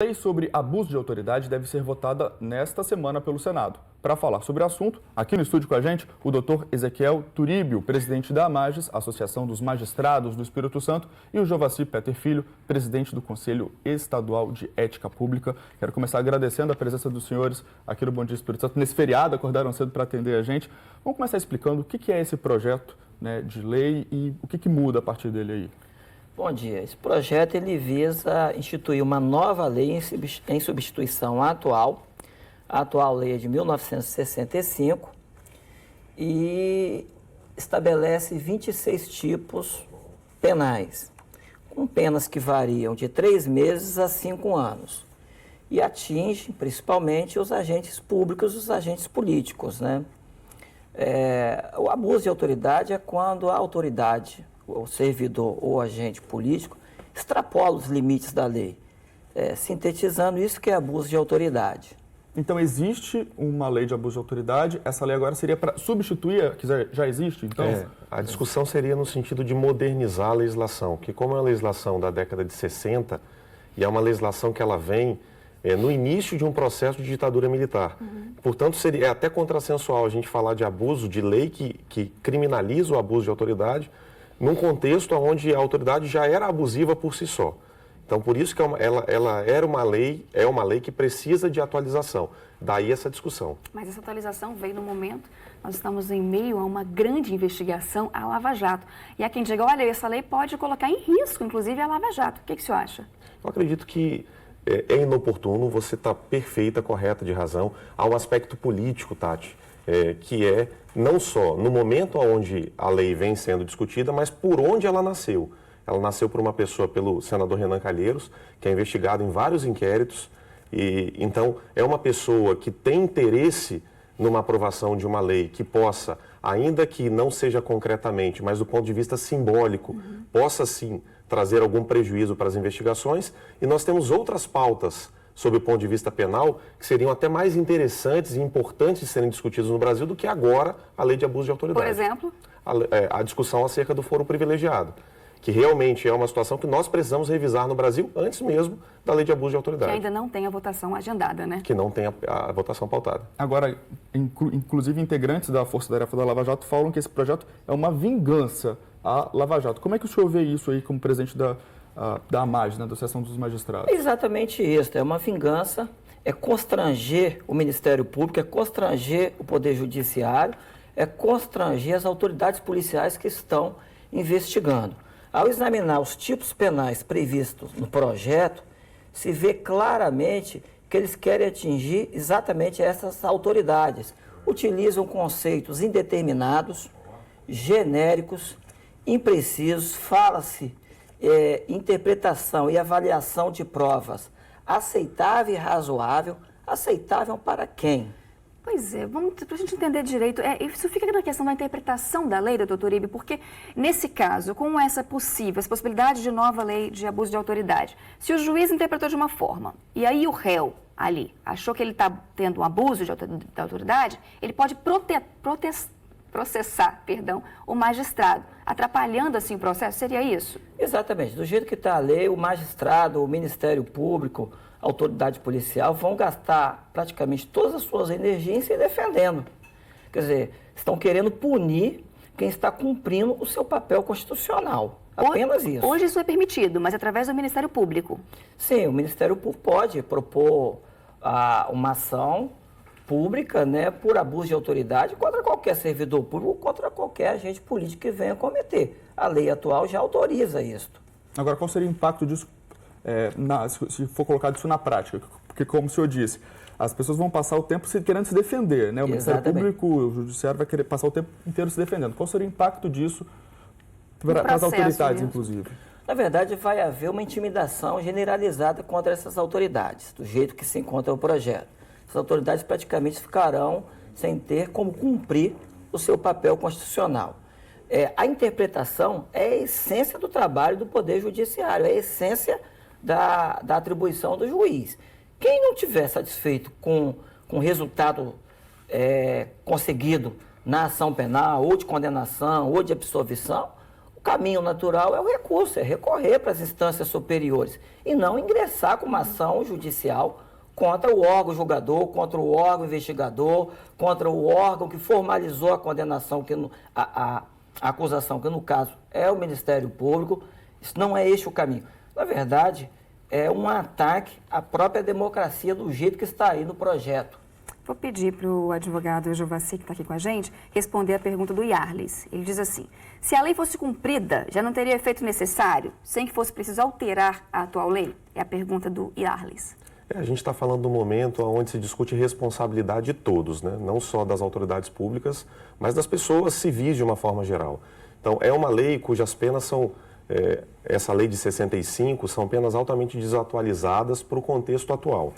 A lei sobre abuso de autoridade deve ser votada nesta semana pelo Senado. Para falar sobre o assunto, aqui no estúdio com a gente, o Dr. Ezequiel Turíbio, presidente da AMAGES, Associação dos Magistrados do Espírito Santo, e o Jovaci Peter Filho, presidente do Conselho Estadual de Ética Pública. Quero começar agradecendo a presença dos senhores aqui no Bom Dia Espírito Santo. Nesse feriado, acordaram cedo para atender a gente. Vamos começar explicando o que é esse projeto, né, de lei e o que muda a partir dele aí. Bom dia. Esse projeto ele visa instituir uma nova lei em substituição à atual. A atual lei é de 1965 e estabelece 26 tipos penais, com penas que variam de 3 meses a 5 anos. E atinge principalmente os agentes públicos e os agentes políticos, né? O abuso de autoridade é quando a autoridade, o servidor ou agente político, extrapola os limites da lei, sintetizando isso que é abuso de autoridade. Então, existe uma lei de abuso de autoridade, essa lei agora seria para substituir a que já existe? Então, a discussão seria no sentido de modernizar a legislação, que como é uma legislação da década de 60, e é uma legislação que ela vem no início de um processo de ditadura militar. Portanto, seria até contrassensual a gente falar de abuso, de lei que criminaliza o abuso de autoridade, num contexto onde a autoridade já era abusiva por si só. Então, por isso que ela era uma lei, é uma lei que precisa de atualização. Daí essa discussão. Mas essa atualização veio no momento, nós estamos em meio a uma grande investigação à Lava Jato. E há quem diga, olha, essa lei pode colocar em risco, inclusive, a Lava Jato. O que o senhor acha? Eu acredito que é inoportuno, você está perfeita, correta, de razão. Há um aspecto político, Tati, que é não só no momento onde a lei vem sendo discutida, mas por onde ela nasceu. Ela nasceu por uma pessoa, pelo senador Renan Calheiros, que é investigado em vários inquéritos. E então, é uma pessoa que tem interesse numa aprovação de uma lei que possa, ainda que não seja concretamente, mas do ponto de vista simbólico, possa sim trazer algum prejuízo para as investigações. E nós temos outras pautas, sob o ponto de vista penal, que seriam até mais interessantes e importantes de serem discutidas no Brasil do que agora a lei de abuso de autoridade. Por exemplo? A discussão acerca do foro privilegiado, que realmente é uma situação que nós precisamos revisar no Brasil antes mesmo da lei de abuso de autoridade. Que ainda não tem a votação agendada, né? Que não tem a votação pautada. Agora, inclusive integrantes da Força Tarefa da Lava Jato falam que esse projeto é uma vingança à Lava Jato. Como é que o senhor vê isso aí como presidente da AMAGES, né, da Associação dos Magistrados? É exatamente isso, é uma vingança, é constranger o Ministério Público, é constranger o Poder Judiciário, é constranger as autoridades policiais que estão investigando. Ao examinar os tipos penais previstos no projeto, se vê claramente que eles querem atingir exatamente essas autoridades. Utilizam conceitos indeterminados, genéricos, imprecisos, fala-se interpretação e avaliação de provas aceitável e razoável. Aceitável para quem? Pois é, para a gente entender direito, isso fica na questão da interpretação da lei, doutor Turíbio, porque nesse caso, com essa possibilidade de nova lei de abuso de autoridade, se o juiz interpretou de uma forma e aí o réu ali achou que ele está tendo um abuso de autoridade, ele pode processar o magistrado, atrapalhando assim o processo, seria isso? Exatamente, do jeito que está a lei, o magistrado, o Ministério Público, a autoridade policial vão gastar praticamente todas as suas energias se defendendo. Quer dizer, estão querendo punir quem está cumprindo o seu papel constitucional. Apenas isso. Hoje isso é permitido, mas através do Ministério Público. Sim, o Ministério Público pode propor uma ação pública, né, por abuso de autoridade contra qualquer servidor público ou contra qualquer agente político que venha cometer. A lei atual já autoriza isso. Agora, qual seria o impacto disso, se for colocado isso na prática? Porque, como o senhor disse, as pessoas vão passar o tempo querendo se defender, né? O Ministério Público, o Judiciário vai querer passar o tempo inteiro se defendendo. Qual seria o impacto disso para as autoridades, inclusive? Na verdade, vai haver uma intimidação generalizada contra essas autoridades, do jeito que se encontra o projeto. As autoridades praticamente ficarão sem ter como cumprir o seu papel constitucional. A interpretação é a essência do trabalho do Poder Judiciário, é a essência da atribuição do juiz. Quem não estiver satisfeito com o resultado conseguido na ação penal, ou de condenação, ou de absolvição, O caminho natural é o recurso, é recorrer para as instâncias superiores e não ingressar com uma ação judicial contra o órgão julgador, contra o órgão investigador, contra o órgão que formalizou a condenação, a acusação, que no caso é o Ministério Público. Isso não é este o caminho. Na verdade, é um ataque à própria democracia do jeito que está aí no projeto. Vou pedir para o advogado Jovassi, que está aqui com a gente, responder a pergunta do Yarlis. Ele diz assim: se a lei fosse cumprida, já não teria efeito necessário, sem que fosse preciso alterar a atual lei? É a pergunta do Yarlis. A gente está falando do momento onde se discute responsabilidade de todos, né? Não só das autoridades públicas, mas das pessoas civis de uma forma geral. Então, é uma lei cujas penas são, essa lei de 65, são penas altamente desatualizadas para o contexto atual.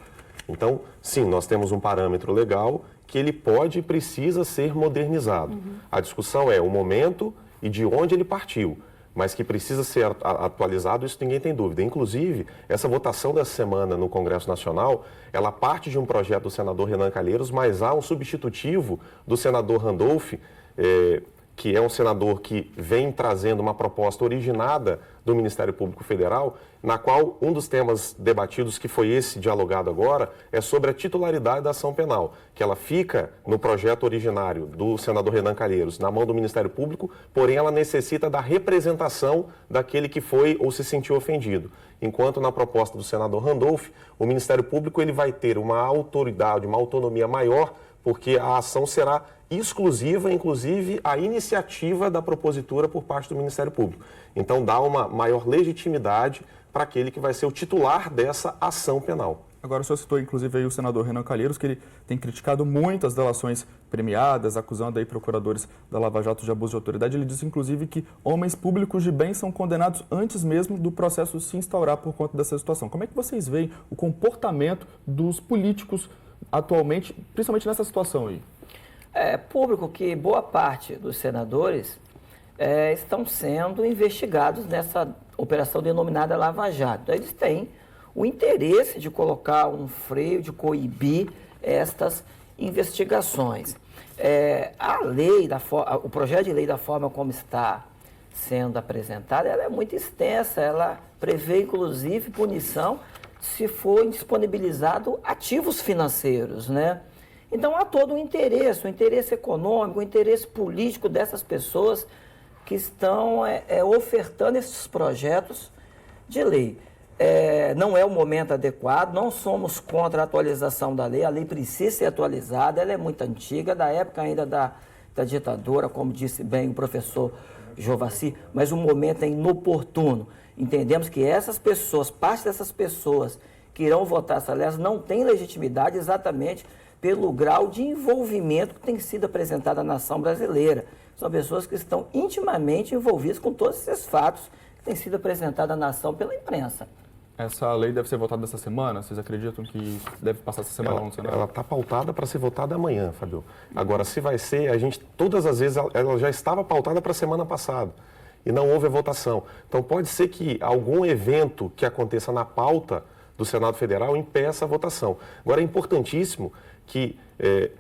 Então, sim, nós temos um parâmetro legal que ele pode e precisa ser modernizado. A discussão é o momento e de onde ele partiu, mas que precisa ser atualizado, isso ninguém tem dúvida. Inclusive, essa votação dessa semana no Congresso Nacional, ela parte de um projeto do senador Renan Calheiros, mas há um substitutivo do senador Randolph, que é um senador que vem trazendo uma proposta originada do Ministério Público Federal, na qual um dos temas debatidos, que foi esse dialogado agora, é sobre a titularidade da ação penal, que ela fica no projeto originário do senador Renan Calheiros, na mão do Ministério Público, porém ela necessita da representação daquele que foi ou se sentiu ofendido. Enquanto na proposta do senador Randolph, o Ministério Público ele vai ter uma autoridade, uma autonomia maior, porque a ação será exclusiva, inclusive a iniciativa da propositura por parte do Ministério Público. Então dá uma maior legitimidade para aquele que vai ser o titular dessa ação penal. Agora, o senhor citou, inclusive, aí o senador Renan Calheiros, que ele tem criticado muitas delações premiadas, acusando aí procuradores da Lava Jato de abuso de autoridade. Ele disse, inclusive, que homens públicos de bem são condenados antes mesmo do processo se instaurar por conta dessa situação. Como é que vocês veem o comportamento dos políticos atualmente, principalmente nessa situação aí? É público que boa parte dos senadores estão sendo investigados nessa operação denominada Lava Jato. Então, eles têm o interesse de colocar um freio, de coibir estas investigações. A lei, o projeto de lei da forma como está sendo apresentada, ela é muito extensa, ela prevê inclusive punição se for indisponibilizado ativos financeiros, né? Então há todo um interesse econômico, um interesse político dessas pessoas que estão ofertando esses projetos de lei. Não é o momento adequado, não somos contra a atualização da lei, a lei precisa ser atualizada, ela é muito antiga, da época ainda da ditadura, como disse bem o professor Jovassi, mas o momento é inoportuno. Entendemos que essas pessoas, parte dessas pessoas que irão votar essa lei, não têm legitimidade exatamente pelo grau de envolvimento que tem sido apresentado à nação brasileira. São pessoas que estão intimamente envolvidas com todos esses fatos que têm sido apresentados à nação pela imprensa. Essa lei deve ser votada essa semana? Vocês acreditam que deve passar essa semana no Senado? Ela está pautada para ser votada amanhã, Fabio. Agora, se vai ser, todas as vezes, ela já estava pautada para a semana passada e não houve a votação. Então, pode ser que algum evento que aconteça na pauta do Senado Federal impeça a votação. Agora, é importantíssimo que,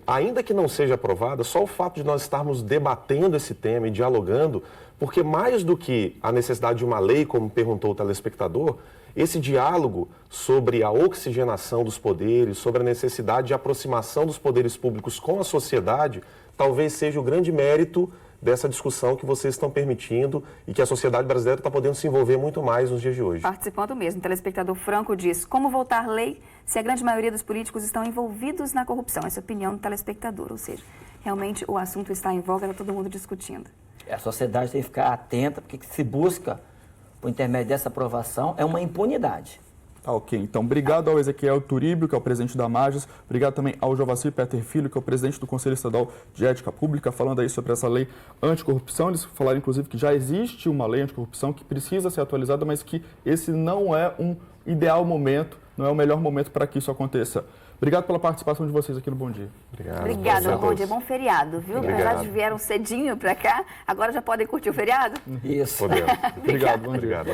ainda que não seja aprovada, só o fato de nós estarmos debatendo esse tema e dialogando, porque mais do que a necessidade de uma lei, como perguntou o telespectador, esse diálogo sobre a oxigenação dos poderes, sobre a necessidade de aproximação dos poderes públicos com a sociedade, talvez seja o grande mérito dessa discussão que vocês estão permitindo e que a sociedade brasileira está podendo se envolver muito mais nos dias de hoje. Participando mesmo, o telespectador Franco diz: como votar lei se a grande maioria dos políticos estão envolvidos na corrupção? Essa é a opinião do telespectador, ou seja, realmente o assunto está em voga, está todo mundo discutindo. A sociedade tem que ficar atenta, porque se busca, por intermédio dessa aprovação, é uma impunidade. Tá, ok. Então, obrigado ao Ezequiel Turíbio, que é o presidente da Mages. Obrigado também ao Jovassi Peter Filho, que é o presidente do Conselho Estadual de Ética Pública, falando aí sobre essa lei anticorrupção. Eles falaram, inclusive, que já existe uma lei anticorrupção que precisa ser atualizada, mas que esse não é um ideal momento, não é o melhor momento para que isso aconteça. Obrigado pela participação de vocês aqui no Bom Dia. Obrigada, bom dia, bom feriado, viu? Apesar de vieram cedinho para cá, agora já podem curtir o feriado? Isso. Podemos. Obrigado, bom dia. Obrigado.